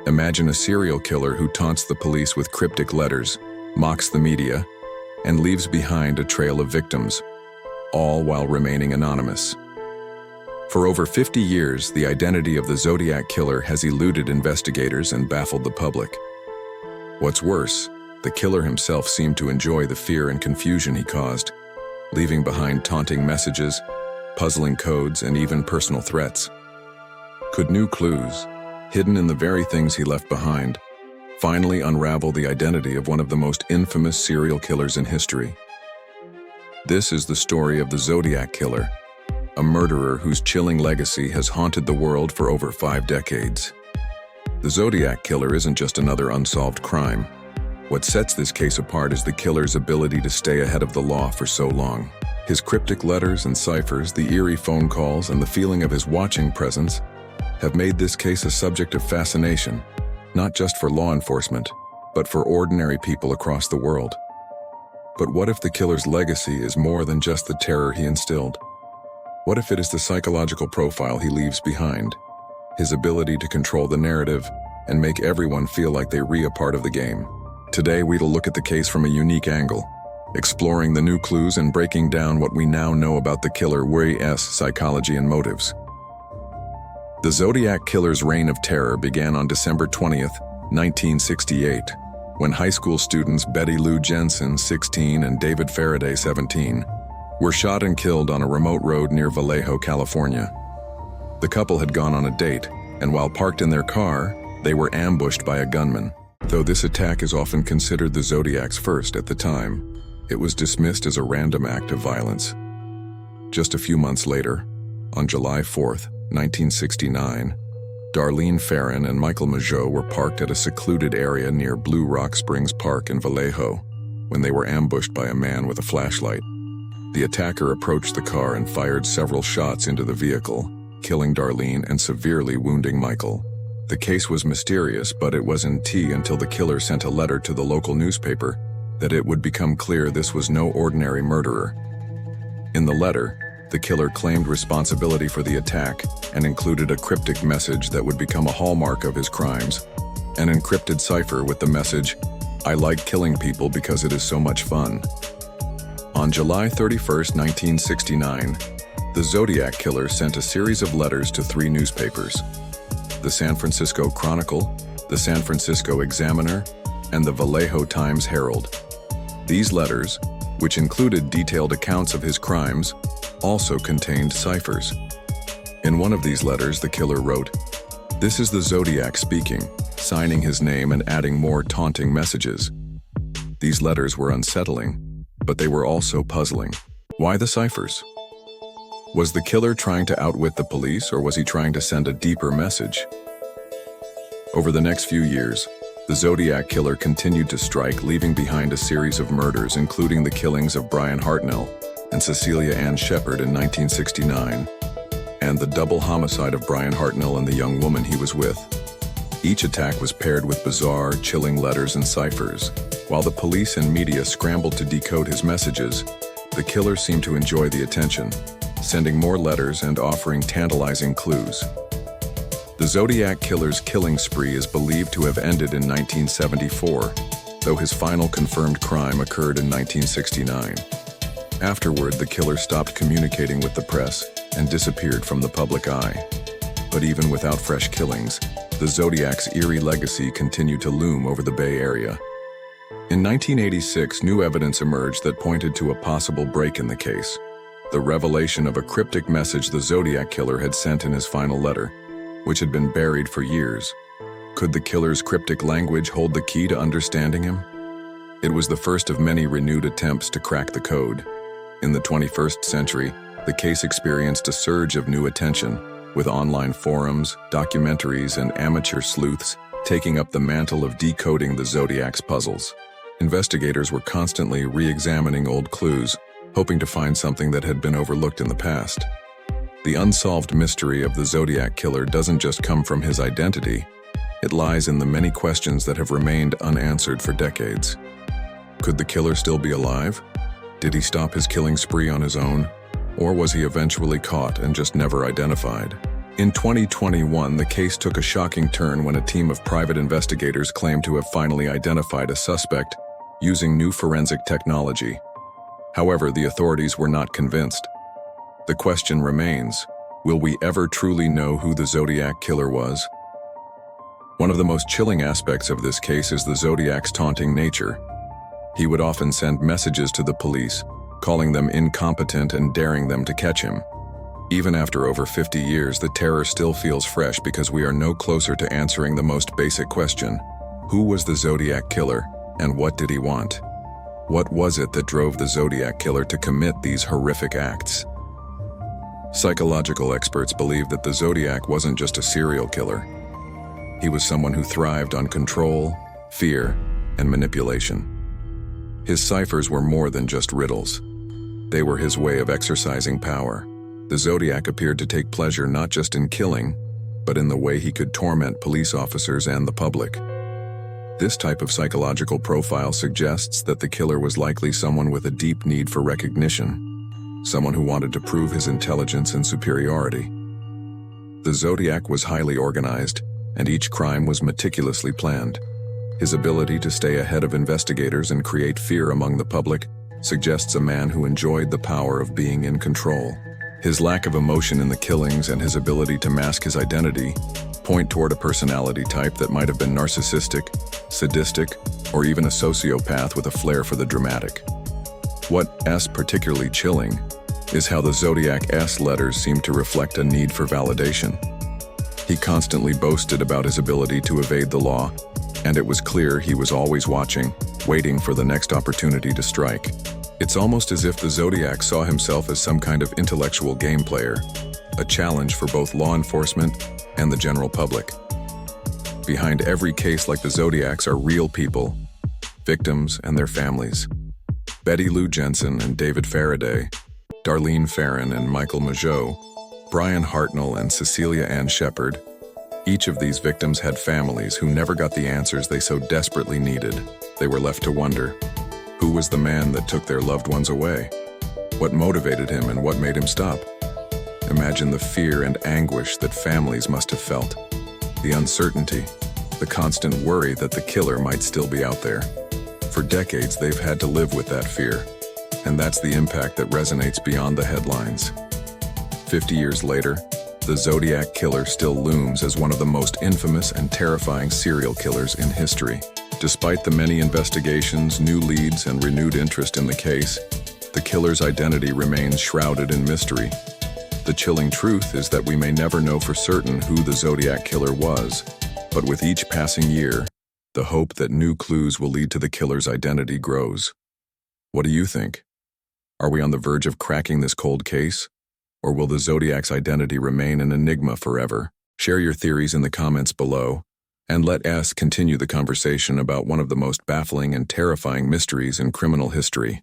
Imagine a serial killer who taunts the police with cryptic letters, mocks the media, and leaves behind a trail of victims, all while remaining anonymous. For over 50 years, the identity of the Zodiac Killer has eluded investigators and baffled the public. What's worse, the killer himself seemed to enjoy the fear and confusion he caused, leaving behind taunting messages, puzzling codes, and even personal threats. Could new clues, hidden in the very things he left behind, finally unravel the identity of one of the most infamous serial killers in history? This is the story of the Zodiac Killer, a murderer whose chilling legacy has haunted the world for over 5 decades. The Zodiac Killer isn't just another unsolved crime. What sets this case apart is the killer's ability to stay ahead of the law for so long. His cryptic letters and ciphers, the eerie phone calls, and the feeling of his watching presence have made this case a subject of fascination, not just for law enforcement, but for ordinary people across the world. But what if the killer's legacy is more than just the terror he instilled? What if it is the psychological profile he leaves behind, his ability to control the narrative and make everyone feel like they're a part of the game? Today, we'll look at the case from a unique angle, exploring the new clues and breaking down what we now know about the killer's psychology and motives. The Zodiac Killer's reign of terror began on December 20th, 1968, when high school students Betty Lou Jensen, 16, and David Faraday, 17, were shot and killed on a remote road near Vallejo, California. The couple had gone on a date, and while parked in their car, they were ambushed by a gunman. Though this attack is often considered the Zodiac's first at the time, it was dismissed as a random act of violence. Just a few months later, on July 4th, 1969, Darlene Ferrin and Michael Mageau were parked at a secluded area near Blue Rock Springs Park in Vallejo when they were ambushed by a man with a flashlight. The attacker approached the car and fired several shots into the vehicle, killing Darlene and severely wounding Michael. The case was mysterious, but it wasn't until the killer sent a letter to the local newspaper that it would become clear this was no ordinary murderer. In the letter, the killer claimed responsibility for the attack and included a cryptic message that would become a hallmark of his crimes, an encrypted cipher with the message, "I like killing people because it is so much fun." On July 31st, 1969, the Zodiac Killer sent a series of letters to 3 newspapers: the San Francisco Chronicle, the San Francisco Examiner, and the Vallejo Times-Herald. These letters, which included detailed accounts of his crimes, also contained ciphers. In one of these letters, the killer wrote, "This is the Zodiac speaking," signing his name and adding more taunting messages. These letters were unsettling, but they were also puzzling. Why the ciphers? Was the killer trying to outwit the police, or was he trying to send a deeper message? Over the next few years, the Zodiac Killer continued to strike, leaving behind a series of murders, including the killings of Brian Hartnell and Cecilia Ann Shepard in 1969, and the double homicide of Brian Hartnell and the young woman he was with. Each attack was paired with bizarre, chilling letters and ciphers. While the police and media scrambled to decode his messages, the killer seemed to enjoy the attention, sending more letters and offering tantalizing clues. The Zodiac Killer's killing spree is believed to have ended in 1974, though his final confirmed crime occurred in 1969. Afterward, the killer stopped communicating with the press and disappeared from the public eye. But even without fresh killings, the Zodiac's eerie legacy continued to loom over the Bay Area. In 1986, new evidence emerged that pointed to a possible break in the case: the revelation of a cryptic message the Zodiac Killer had sent in his final letter, which had been buried for years. Could the killer's cryptic language hold the key to understanding him? It was the first of many renewed attempts to crack the code. In the 21st century, the case experienced a surge of new attention, with online forums, documentaries, and amateur sleuths taking up the mantle of decoding the Zodiac's puzzles. Investigators were constantly re-examining old clues, hoping to find something that had been overlooked in the past. The unsolved mystery of the Zodiac Killer doesn't just come from his identity, it lies in the many questions that have remained unanswered for decades. Could the killer still be alive? Did he stop his killing spree on his own? Or was he eventually caught and just never identified? In 2021, the case took a shocking turn when a team of private investigators claimed to have finally identified a suspect using new forensic technology. However, the authorities were not convinced. The question remains, will we ever truly know who the Zodiac Killer was? One of the most chilling aspects of this case is the Zodiac's taunting nature. He would often send messages to the police, calling them incompetent and daring them to catch him. Even after over 50 years, the terror still feels fresh because we are no closer to answering the most basic question: who was the Zodiac Killer, and what did he want? What was it that drove the Zodiac Killer to commit these horrific acts? Psychological experts believe that the Zodiac wasn't just a serial killer. He was someone who thrived on control, fear, and manipulation. His ciphers were more than just riddles. They were his way of exercising power. The Zodiac appeared to take pleasure not just in killing, but in the way he could torment police officers and the public. This type of psychological profile suggests that the killer was likely someone with a deep need for recognition, someone who wanted to prove his intelligence and superiority. The Zodiac was highly organized, and each crime was meticulously planned. His ability to stay ahead of investigators and create fear among the public suggests a man who enjoyed the power of being in control. His lack of emotion in the killings and his ability to mask his identity point toward a personality type that might have been narcissistic, sadistic, or even a sociopath with a flair for the dramatic. What's particularly chilling is how the Zodiac's letters seem to reflect a need for validation. He constantly boasted about his ability to evade the law, and it was clear he was always watching, waiting for the next opportunity to strike. It's almost as if the Zodiac saw himself as some kind of intellectual game player, a challenge for both law enforcement and the general public. Behind every case like the Zodiac's are real people, victims and their families. Betty Lou Jensen and David Faraday, Darlene Ferrin and Michael Mageau, Brian Hartnell and Cecilia Ann Shepard. Each of these victims had families who never got the answers they so desperately needed. They were left to wonder, who was the man that took their loved ones away? What motivated him and what made him stop? Imagine the fear and anguish that families must have felt. The uncertainty, the constant worry that the killer might still be out there. For decades, they've had to live with that fear, and that's the impact that resonates beyond the headlines. 50 years later, the Zodiac Killer still looms as one of the most infamous and terrifying serial killers in history. Despite the many investigations, new leads, and renewed interest in the case, the killer's identity remains shrouded in mystery. The chilling truth is that we may never know for certain who the Zodiac Killer was, but with each passing year, the hope that new clues will lead to the killer's identity grows. What do you think? Are we on the verge of cracking this cold case? Or will the Zodiac's identity remain an enigma forever? Share your theories in the comments below, and let us continue the conversation about one of the most baffling and terrifying mysteries in criminal history.